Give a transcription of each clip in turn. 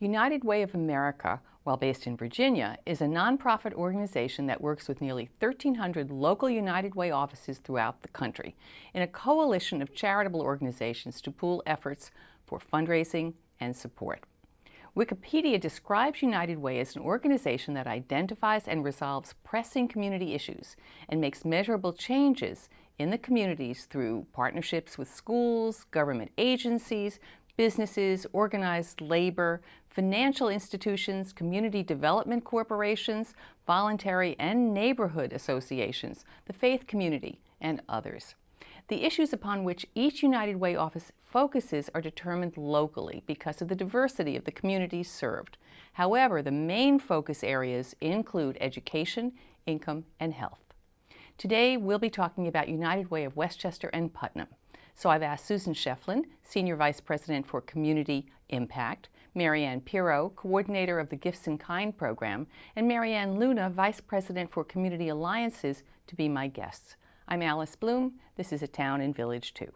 United Way of America, while based in Virginia, is a nonprofit organization that works with nearly 1,300 local United Way offices throughout the country in a coalition of charitable organizations to pool efforts for fundraising and support. Wikipedia describes United Way as an organization that identifies and resolves pressing community issues and makes measurable changes in the communities through partnerships with schools, government agencies, businesses, organized labor, financial institutions, community development corporations, voluntary and neighborhood associations, the faith community, and others. The issues upon which each United Way office focuses are determined locally because of the diversity of the communities served. However, the main focus areas include education, income, and health. Today, we'll be talking about United Way of Westchester and Putnam. So I've asked Susan Schefflein, Senior Vice President for Community Impact, Marianne Pirro, Coordinator of the Gifts in Kind program, and Marianne Luna, Vice President for Community Alliances, to be my guests. I'm Alice Bloom. This is A Town and Village 2.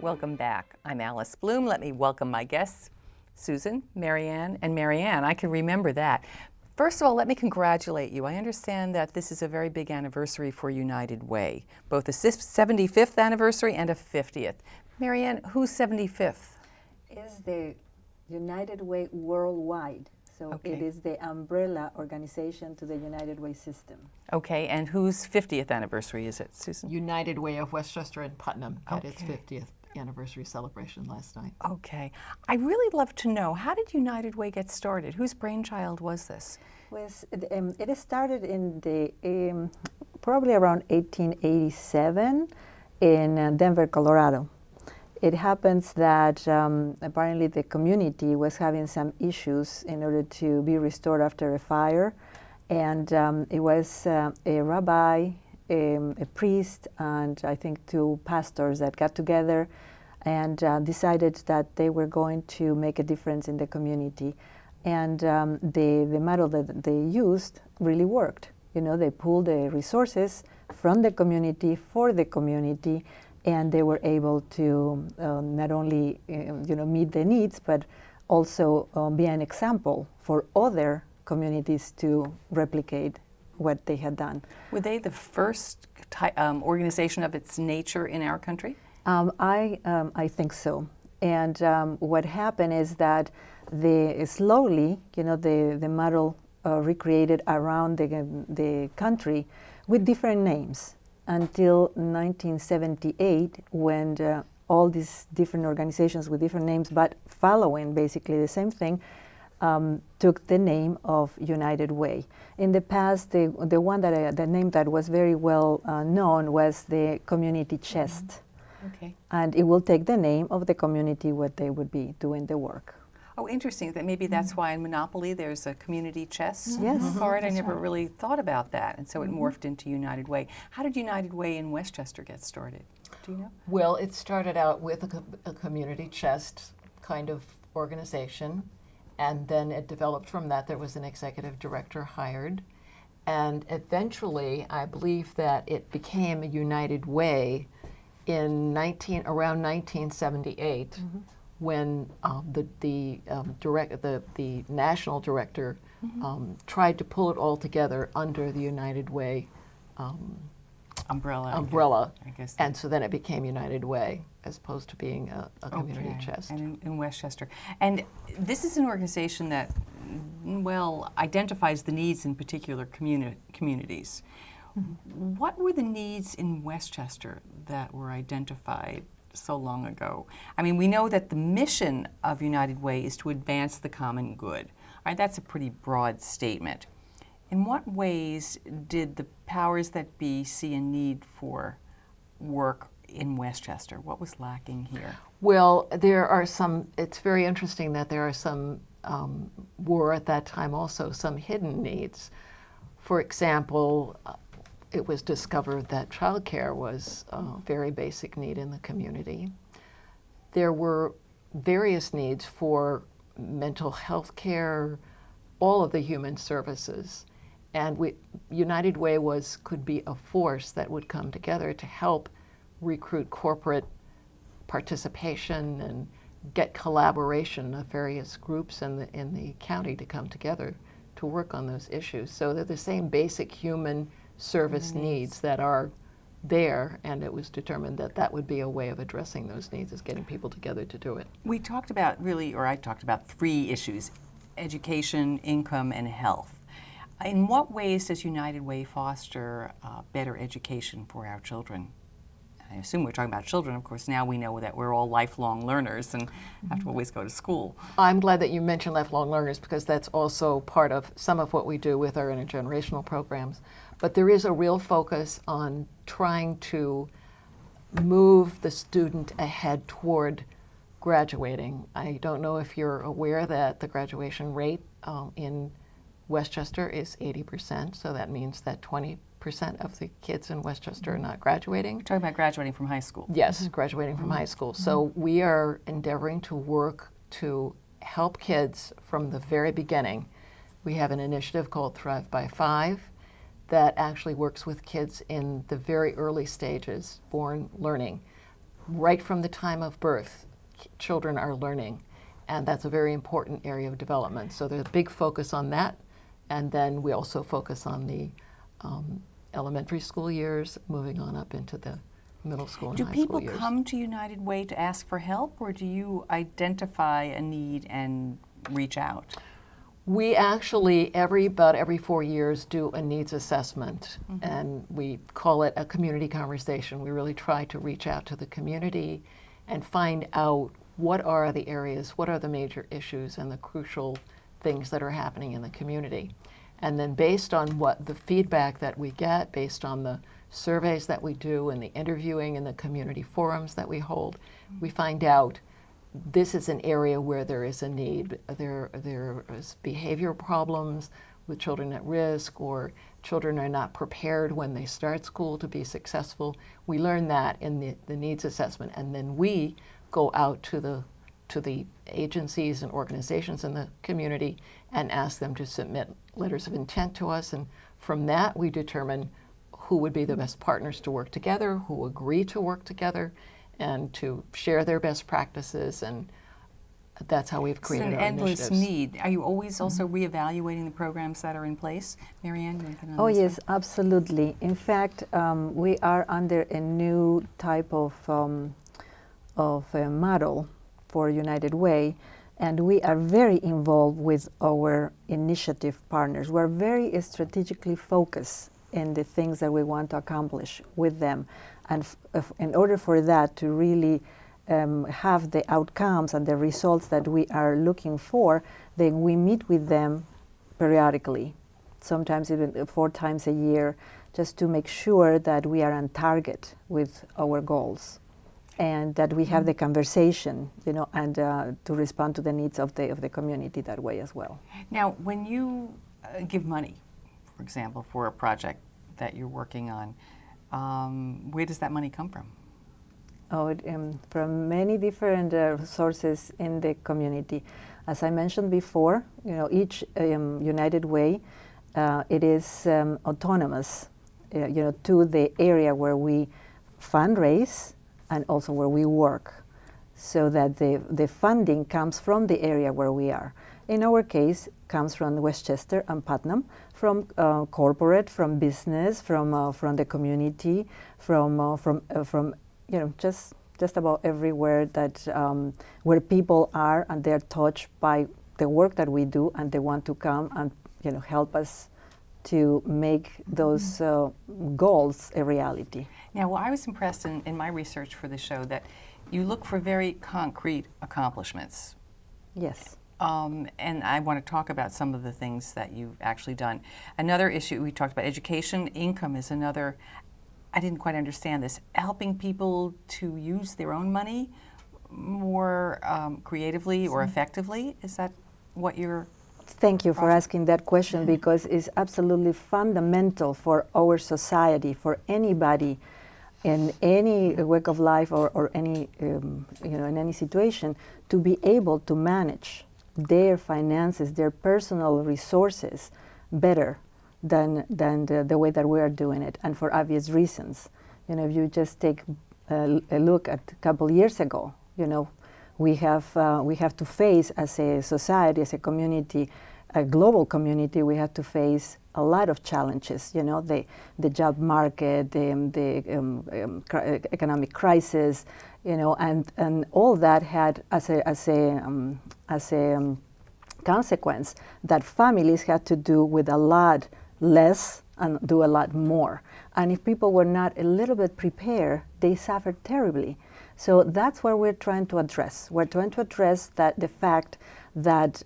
Welcome back. I'm Alice Bloom. Let me welcome my guests, Susan, Marianne, and Marianne. I can remember that. First of all, let me congratulate you. I understand that this is a very big anniversary for United Way, both a 75th anniversary and a 50th. Marianne, who's 75th? Is the United Way worldwide. So Okay. It is the umbrella organization to the United Way system. Okay, and whose 50th anniversary is it, Susan? United Way of Westchester and Putnam had its Okay. 50th anniversary celebration last night. Okay. I'd really love to know, how did United Way get started? Whose brainchild was this? It started in the probably around 1887 in Denver, Colorado. It happens that apparently the community was having some issues in order to be restored after a fire, and it was a rabbi, a priest, and I think two pastors that got together and decided that they were going to make a difference in the community. And the model that they used really worked. You know, they pulled the resources from the community for the community, and they were able to not only meet the needs, but also be an example for other communities to replicate what they had done. Were they the first organization of its nature in our country? I think so. And what happened is that slowly, the model recreated around the country with different names until 1978, when all these different organizations with different names, but following basically the same thing, took the name of United Way. In the past, the name that was very well known was the Community Chest. Mm-hmm. Okay. And it will take the name of the community where they would be doing the work. Oh, interesting. That maybe that's why in Monopoly there's a community chess Yes. card. I That's never right. really thought about that, and so it morphed into United Way. How did United Way in Westchester get started? Do you know? Well, it started out with a community chest kind of organization, and then it developed from that. There was an executive director hired, and eventually I believe that it became a United Way in around 1978, when the national director tried to pull it all together under the United Way Umbrella. I guess. and so then it became United Way as opposed to being a community Okay. chest. And in Westchester. And this is an organization that, well, identifies the needs in particular communities. What were the needs in Westchester that were identified so long ago? I mean, we know that the mission of United Way is to advance the common good. All right, that's a pretty broad statement. In what ways did the powers that be see a need for work in Westchester? What was lacking here? Well, it's very interesting that there are some, were at that time also some hidden needs. For example, it was discovered that childcare was a very basic need in the community. There were various needs for mental health care, all of the human services. And United Way could be a force that would come together to help recruit corporate participation and get collaboration of various groups in the county to come together to work on those issues. So they're the same basic human service needs that are there, and it was determined that that would be a way of addressing those needs, is getting people together to do it. We talked about I talked about 3 issues: education, income, and health. In what ways does United Way foster better education for our children? I assume we're talking about children. Of course, now we know that we're all lifelong learners and have to always go to school. I'm glad that you mentioned lifelong learners, because that's also part of some of what we do with our intergenerational programs. But there is a real focus on trying to move the student ahead toward graduating. I don't know if you're aware that the graduation rate in Westchester is 80%, so that means that 20% of the kids in Westchester are not graduating. We're talking about graduating from high school. Yes, graduating from high school. So we are endeavoring to work to help kids from the very beginning. We have an initiative called Thrive by 5 that actually works with kids in the very early stages, born learning. Right from the time of birth, children are learning, and that's a very important area of development. So there's a big focus on that, and then we also focus on the elementary school years, moving on up into the middle school and high school years. Do people come to United Way to ask for help, or do you identify a need and reach out? We actually, about every 4 years, do a needs assessment, and we call it a community conversation. We really try to reach out to the community and find out what are the areas, what are the major issues and the crucial things that are happening in the community. And then based on what the feedback that we get, based on the surveys that we do and the interviewing and the community forums that we hold, we find out this is an area where there is a need. There is behavior problems with children at risk, or children are not prepared when they start school to be successful. We learn that in the needs assessment, and then we go out to the agencies and organizations in the community and ask them to submit letters of intent to us, and from that we determine who would be the best partners to work together, who agree to work together, and to share their best practices, and that's how we've created our initiatives. It's an endless need. Are you always also reevaluating the programs that are in place? Marianne, anything on this? Yes, absolutely. In fact, we are under a new type of model for United Way, and we are very involved with our initiative partners. We're very strategically focused in the things that we want to accomplish with them. And in order for that to really have the outcomes and the results that we are looking for, then we meet with them periodically, sometimes even 4 times a year, just to make sure that we are on target with our goals, and that we have the conversation, and to respond to the needs of the community that way as well. Now, when you give money, for example, for a project that you're working on, where does that money come from? From many different sources in the community. As I mentioned before, each United Way, it is autonomous, to the area where we fundraise and also where we work, so that the funding comes from the area where we are. In our case, comes from Westchester and Putnam, from corporate, from business, from the community, from just about everywhere that where people are and they're touched by the work that we do, and they want to come and help us to make those goals a reality. Now, I was impressed in my research for the show that you look for very concrete accomplishments. Yes. And I want to talk about some of the things that you've actually done. Another issue, we talked about education. Income is another. I didn't quite understand this. Helping people to use their own money more creatively or effectively? Is that what you're Thank you for asking that question, because it's absolutely fundamental for our society, for anybody in any walk of life or any, in any situation, to be able to manage their finances, their personal resources better than the way that we are doing it, and for obvious reasons. If you just take a look at a couple years ago, we have to face, as a society, as a community, a global community, we have to face a lot of challenges. The job market, the economic crisis, and all that had as a consequence that families had to do with a lot less and do a lot more. And if people were not a little bit prepared, they suffered terribly. So that's what we're trying to address. We're trying to address the fact that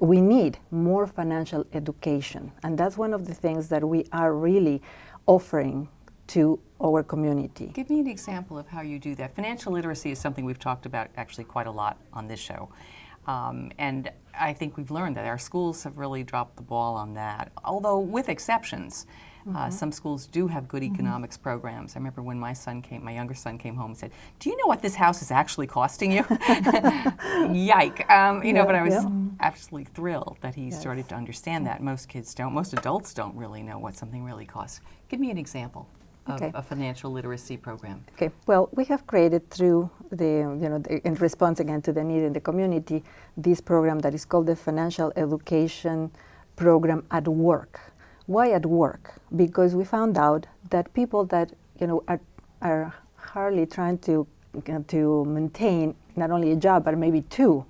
we need more financial education. And that's one of the things that we are really offering to our community. Give me an example of how you do that. Financial literacy is something we've talked about actually quite a lot on this show. And I think we've learned that our schools have really dropped the ball on that, although with exceptions. Some schools do have good economics programs. I remember when my younger son came home and said, "Do you know what this house is actually costing you?" Yike. But I was absolutely thrilled that he started to understand that. Most kids don't. Most adults don't really know what something really costs. Give me an example of a financial literacy program. Okay. Well, we have created through in response again to the need in the community, this program that is called the Financial Education Program at Work. Why at work? Because we found out that people that are hardly trying to maintain not only a job but maybe two,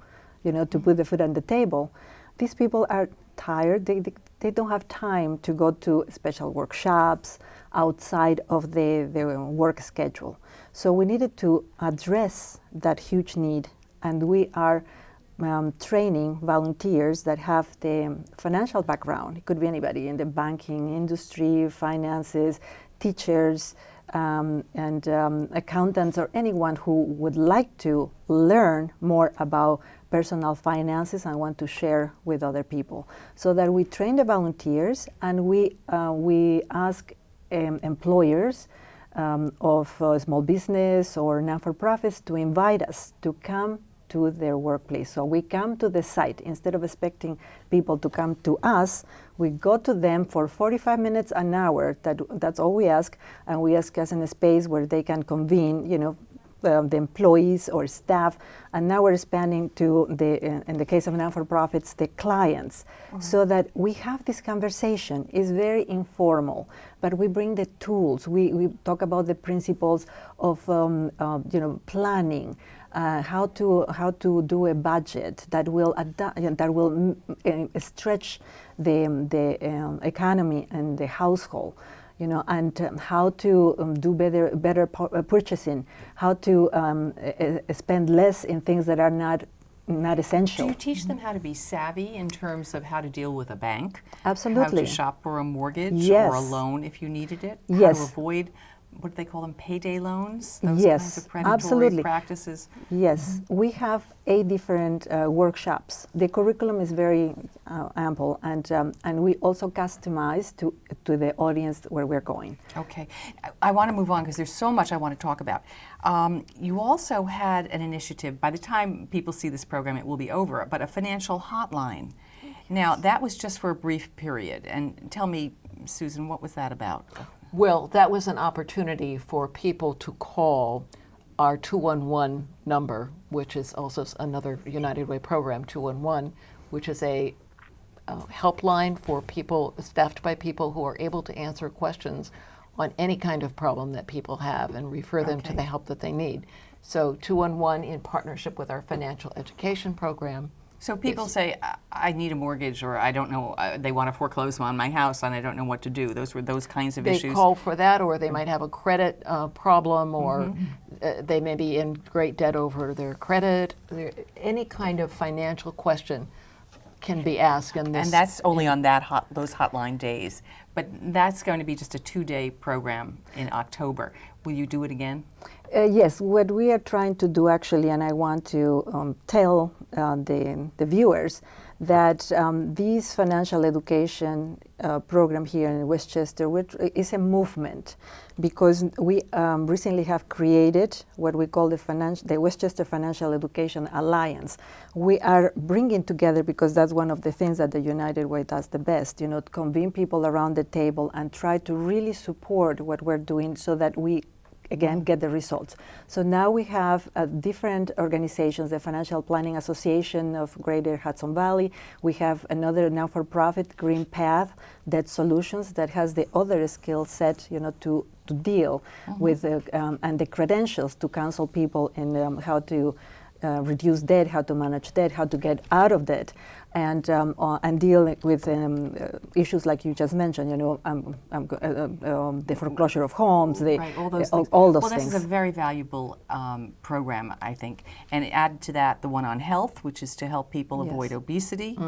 to put the food on the table. These people are tired. They don't have time to go to special workshops outside of their work schedule. So we needed to address that huge need, and we are training volunteers that have the financial background. It could be anybody in the banking industry, finances, teachers, and accountants, or anyone who would like to learn more about personal finances and want to share with other people. So that we train the volunteers, and we ask employers of small business or non-for-profits to invite us to come to their workplace. So we come to the site. Instead of expecting people to come to us, we go to them for 45 minutes, an hour. That's all we ask. And we ask us in a space where they can convene, the employees or staff. And now we're expanding to in the case of non-for-profits, the clients, so that we have this conversation. It's very informal, but we bring the tools. We talk about the principles of planning, how to do a budget that will stretch the economy and the household, and how to do better purchasing, how to spend less in things that are not essential. Do you teach them how to be savvy in terms of how to deal with a bank? Absolutely. How to shop for a mortgage Yes. or a loan if you needed it? Yes. How to avoid, what do they call them, payday loans? Those Yes, kinds of predatory absolutely. practices? Yes, we have 8 different workshops. The curriculum is very ample, and we also customize to the audience where we're going. Okay. I want to move on because there's so much I want to talk about. You also had an initiative, by the time people see this program it will be over, but a financial hotline. Now, that was just for a brief period. And tell me, Susan, what was that about? Well, that was an opportunity for people to call our 211 number, which is also another United Way program, 211, which is a helpline for people, staffed by people who are able to answer questions on any kind of problem that people have and refer them to the help that they need. So 211, in partnership with our financial education program. So people say, I need a mortgage, or I don't know, they want to foreclose on my house and I don't know what to do. Those were those kinds of issues. They call for that, or they might have a credit problem, or they may be in great debt over their credit. Any kind of financial question can be asked. And that's only on those hotline days. But that's going to be just a 2-day program in October. Will you do it again? Yes, what we are trying to do actually, and I want to tell the viewers that this financial education program here in Westchester, which is a movement, because we recently have created what we call the Westchester Financial Education Alliance. We are bringing together, because that's one of the things that the United Way does the best, you know, to convene people around the table and try to really support what we're doing so that we again get the results. So now we have different organizations, the Financial Planning Association of Greater Hudson Valley. We have another now-for-profit, Green Path, Debt Solutions, that has the other skill set, you know, to deal with and the credentials to counsel people in how to reduce debt, how to manage debt, how to get out of debt, and deal with issues like you just mentioned, you know, the foreclosure of homes, right, all those things. All those well, things. This is a very valuable program, I think. And add to that the one on health, which is to help people avoid obesity.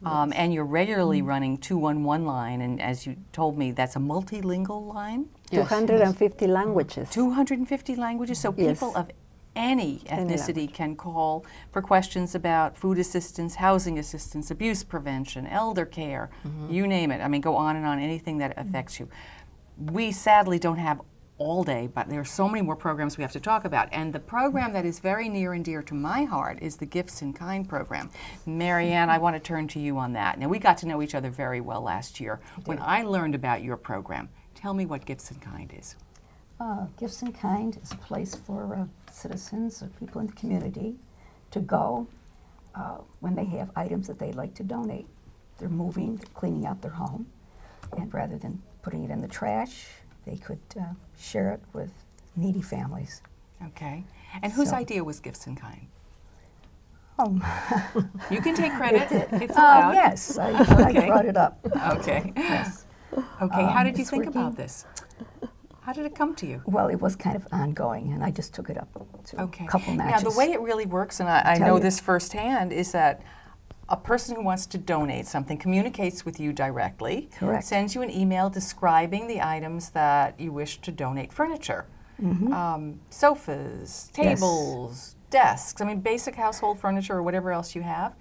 And you're regularly running 211 line, and as you told me, that's a multilingual line? 250 languages. 250 languages, so people of any ethnicity can call for questions about food assistance, housing assistance, abuse prevention, elder care, you name it. I mean, go on and on, anything that affects you. We sadly don't have all day, but there are so many more programs we have to talk about. And the program that is very near and dear to my heart is the Gifts in Kind program. Marianne, I want to turn to you on that. Now, we got to know each other very well last year. When I learned about your program, tell me what Gifts in Kind is. Gifts in Kind is a place for citizens or people in the community to go when they have items that they'd like to donate. They're moving, they're cleaning out their home, and rather than putting it in the trash, they could share it with needy families. Okay. And whose idea was Gifts in Kind? You can take credit. It's allowed. Yes, I brought it up. Okay. Yes. Okay, how did you it's think working. about this? How did it come to you? Well, it was kind of ongoing, and I just took it up to a couple matches. Now, the way it really works, and I know this firsthand, is that a person who wants to donate something communicates with you directly, sends you an email describing the items that you wish to donate. Furniture, sofas, tables, desks, I mean basic household furniture or whatever else you have,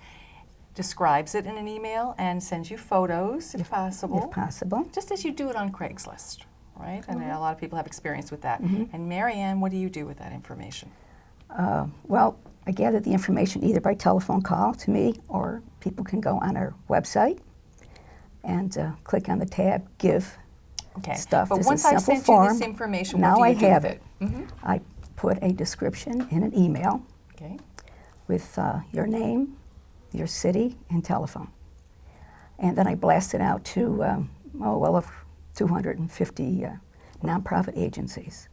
describes it in an email and sends you photos if possible. If possible. Just as you do it on Craigslist, right? And a lot of people have experience with that. And Marianne, what do you do with that information? Well, I gather the information either by telephone call to me, or people can go on our website and click on the tab Give Stuff. But There's once a I simple sent form. you this information, now what do you do I have with it. I put a description in an email with your name, your city, and telephone. And then I blast it out to, 250 nonprofit agencies.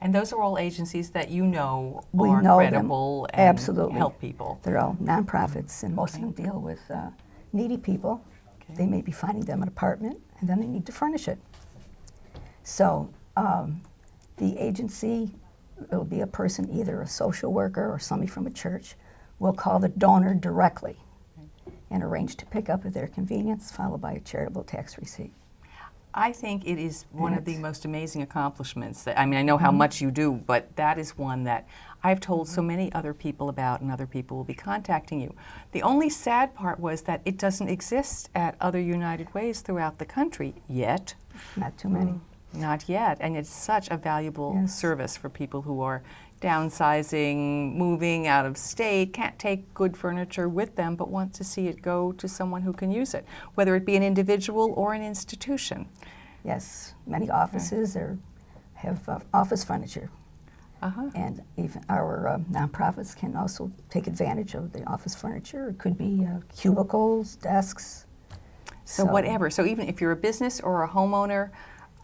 And those are all agencies that you know We are know credible them. and Absolutely. help people. They're all nonprofits, and most of them deal with needy people. They may be finding them an apartment, and then they need to furnish it. So the agency, it'll be a person, either a social worker or somebody from a church, will call the donor directly and arrange to pick up at their convenience, followed by a charitable tax receipt. I think it is one of the most amazing accomplishments. I mean, I know how much you do, but that is one that I've told so many other people about, and other people will be contacting you. The only sad part was that it doesn't exist at other United Ways throughout the country yet. Not too many. Not yet, and it's such a valuable service for people who are downsizing, moving out of state, can't take good furniture with them, but want to see it go to someone who can use it, whether it be an individual or an institution. Yes, many offices have office furniture. And even our nonprofits can also take advantage of the office furniture. It could be cubicles, desks. So whatever. So even if you're a business or a homeowner,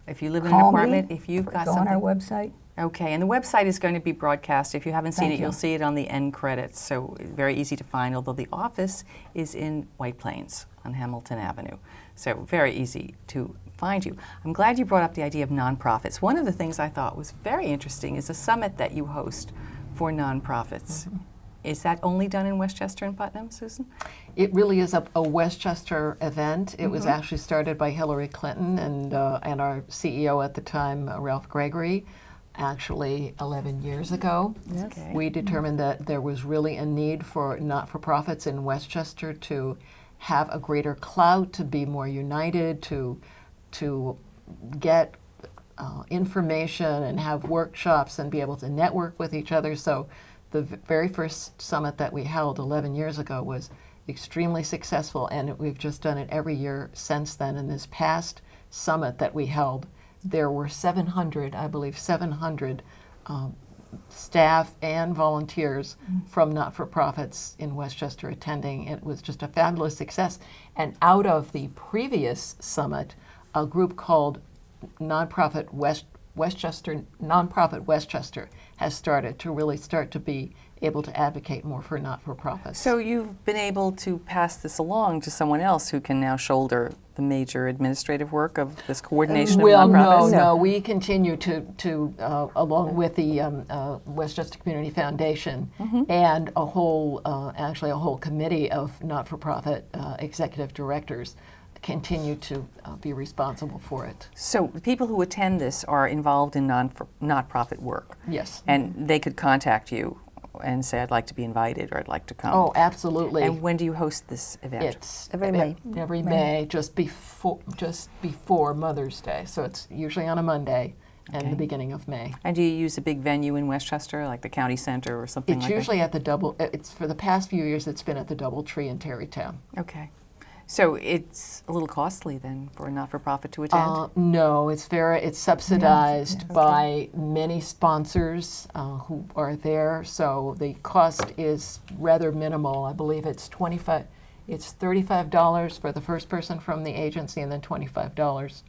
if you live in an Call apartment, me, if you've got go something. on our website. Okay, and the website is going to be broadcast. If you haven't seen Thank it, you'll you. see it on the end credits, so very easy to find, although the office is in White Plains on Hamilton Avenue. So very easy to find you. I'm glad you brought up the idea of nonprofits. One of the things I thought was very interesting is a summit that you host for nonprofits. Is that only done in Westchester and Putnam, Susan? It really is a Westchester event. It was actually started by Hillary Clinton and our CEO at the time, Ralph Gregory. actually 11 years ago. Okay. We determined that there was really a need for not-for-profits in Westchester to have a greater clout, to be more united, to get information and have workshops and be able to network with each other. So the very first summit that we held 11 years ago was extremely successful, and we've just done it every year since then. In this past summit that we held, there were 700, I believe 700 staff and volunteers from not-for-profits in Westchester attending. It was just a fabulous success. And out of the previous summit, a group called Westchester has started to really start to be able to advocate more for not-for-profits. So you've been able to pass this along to someone else who can now shoulder the major administrative work of this coordination of nonprofits? No, we continue to along with the Westchester Community Foundation and a whole, actually a whole committee of not-for-profit executive directors continue to be responsible for it. So the people who attend this are involved in not-profit work? Yes. And they could contact you and say, I'd like to be invited, or I'd like to come? Oh, absolutely. And when do you host this event? It's Every May. Every May, just before Mother's Day. So it's usually on a Monday and the beginning of May. And do you use a big venue in Westchester, like the county center or something It's like that? usually at the it's for the past few years, it's been at the Doubletree in Terrytown. Okay. So it's a little costly then for a not-for-profit to attend? No, it's subsidized by many sponsors who are there, so the cost is rather minimal. I believe it's $35 for the first person from the agency, and then $25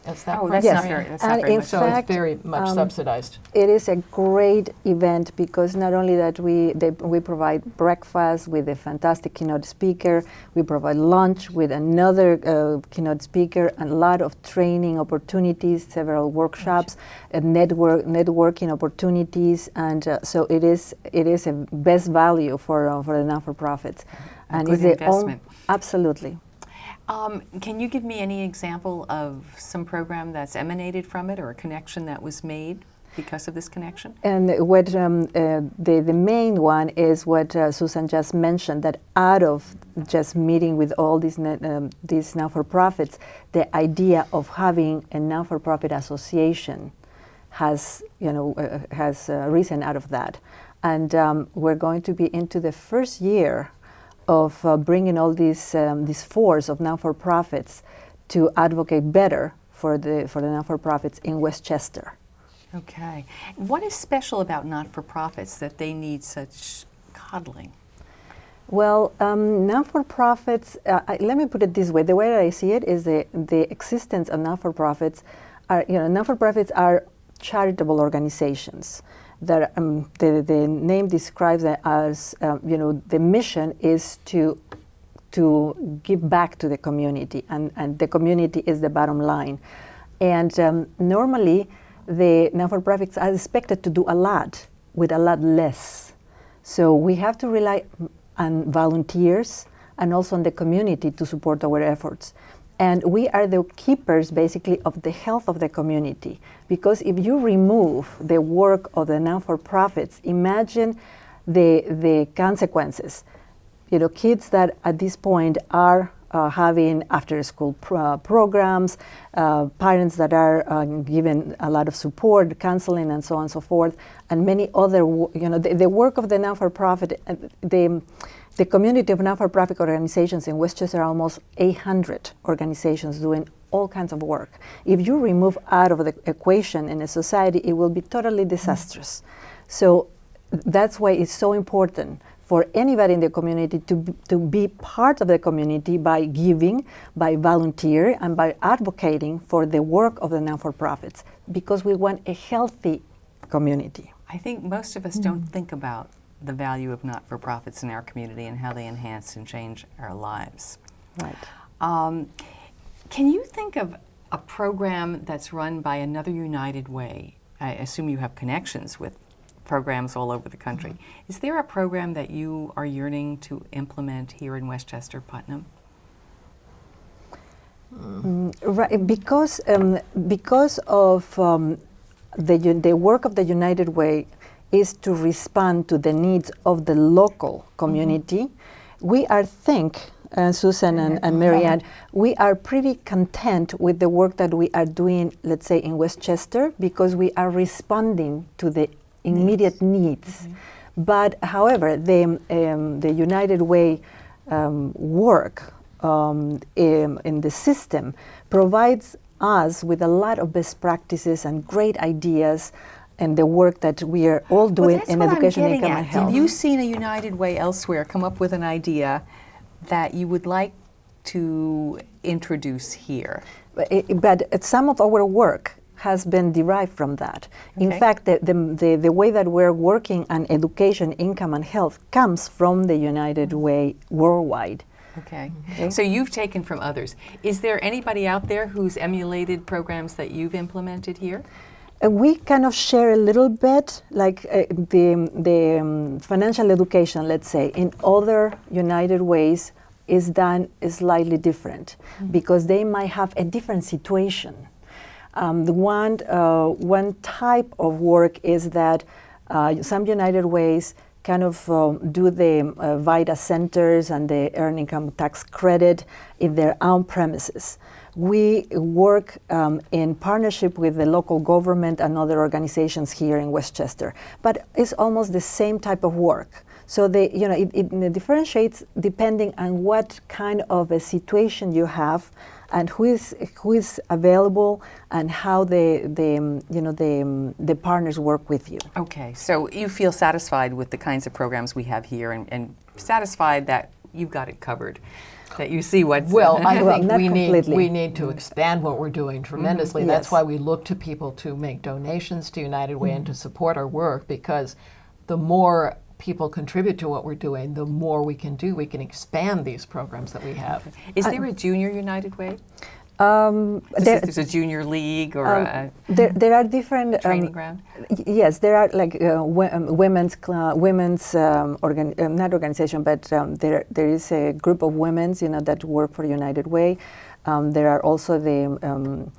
as that That's person. not very, that's And not very in much. So fact, it's very much subsidized. It is a great event because not only that we provide breakfast with a fantastic keynote speaker, we provide lunch with another keynote speaker, and a lot of training opportunities, several workshops, networking opportunities, and so it is a best value for the not-for-profits. A good investment. Absolutely. Can you give me any example of some program that's emanated from it, or a connection that was made because of this connection? And what the main one is what Susan just mentioned, that out of just meeting with all these not-for-profits, the idea of having a not-for-profit association has risen out of that. And we're going to be into the first year of bringing all this force of not-for-profits to advocate better for the not-for-profits in Westchester. Okay. What is special about not-for-profits that they need such coddling? Well, not-for-profits, let me put it this way. The way that I see it is the existence of not-for-profits not-for-profits are charitable organizations. That the name describes it as the mission is to give back to the community, and the community is the bottom line. And normally, the not-for-profits are expected to do a lot with a lot less. So we have to rely on volunteers and also on the community to support our efforts. And we are the keepers, basically, of the health of the community. Because if you remove the work of the not-for-profits, imagine the consequences. Kids that at this point are having after-school programs, parents that are given a lot of support, counseling, and so on and so forth, and many other, the work of the not-for-profit, the community of not-for-profit organizations in Westchester are almost 800 organizations doing all kinds of work. If you remove out of the equation in a society, it will be totally disastrous. So that's why it's so important for anybody in the community to be part of the community by giving, by volunteering, and by advocating for the work of the not-for-profits, because we want a healthy community. I think most of us don't think about the value of not-for-profits in our community and how they enhance and change our lives. Right. Can you think of a program that's run by another United Way? I assume you have connections with programs all over the country. Is there a program that you are yearning to implement here in Westchester, Putnam? Right, because of the work of the United Way is to respond to the needs of the local community. We are Susan and Marianne, we are pretty content with the work that we are doing, let's say, in Westchester, because we are responding to the immediate needs. But however, the United Way work in the system provides us with a lot of best practices and great ideas, and the work that we are all doing in education, income, and health. Have you seen a United Way elsewhere come up with an idea that you would like to introduce here? But some of our work has been derived from that. Okay. In fact, the way that we're working on education, income, and health comes from the United Way worldwide. Okay. So you've taken from others. Is there anybody out there who's emulated programs that you've implemented here? We kind of share a little bit, like the financial education, let's say, in other United Ways is done slightly different because they might have a different situation. The one type of work is that some United Ways kind of do the VITA centers and the earned income tax credit in their own premises. We work in partnership with the local government and other organizations here in Westchester, but it's almost the same type of work. So it differentiates depending on what kind of a situation you have, and who is available, and how the partners work with you. Okay, so you feel satisfied with the kinds of programs we have here, and satisfied that you've got it covered, that you see what's... Well, I think not we completely. need to expand what we're doing tremendously. That's Yes. why we look to people to make donations to United Way and to support our work, because the more people contribute to what we're doing, the more we can do. We can expand these programs that we have. Is there a junior United Way? There's a junior league or a there are different training ground? Yes, there are like women's not organization, but there is a group of women that work for United Way. There are also the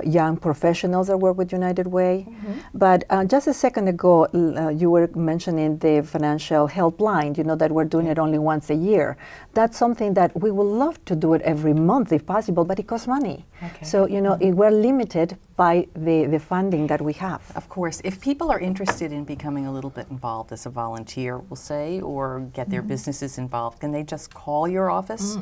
young professionals that work with United Way. But just a second ago, you were mentioning the financial helpline, that we're doing it only once a year. That's something that we would love to do it every month if possible, but it costs money. Okay. So, we're limited by the funding that we have. Of course. If people are interested in becoming a little bit involved as a volunteer, we'll say, or get their businesses involved, can they just call your office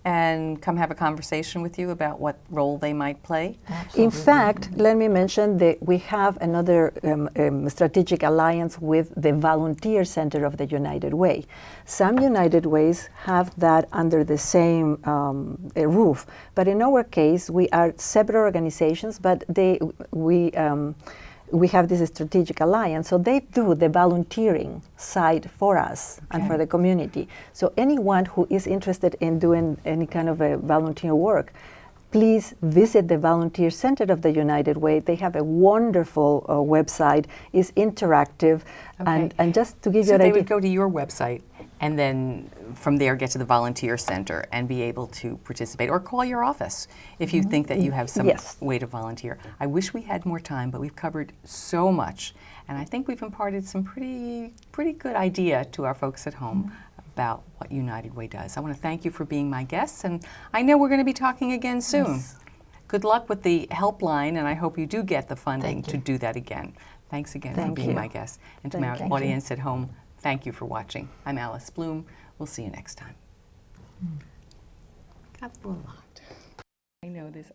and come have a conversation with you about what role they might play? Absolutely. In fact, let me mention that we have another strategic alliance with the Volunteer Center of the United Way. Some United Ways have that under the same roof, but in our case, we are separate organizations, but we have this strategic alliance, so they do the volunteering side for us and for the community. So anyone who is interested in doing any kind of a volunteer work, please visit the Volunteer Center of the United Way. They have a wonderful website. It's interactive, and just to give you So an they idea. would go to your website and then from there get to the volunteer center and be able to participate, or call your office if you think that you have some Yes. way to volunteer. I wish we had more time, but we've covered so much, and I think we've imparted some pretty good idea to our folks at home about what United Way does. I want to thank you for being my guests, and I know we're going to be talking again soon. Yes. Good luck with the helpline, and I hope you do get the funding Thank to you. do that again. Thanks again for Thank being you. my guest. And to Thank my you. audience at home, thank you for watching. I'm Alice Bloom. We'll see you next time. Got through a lot. I know this.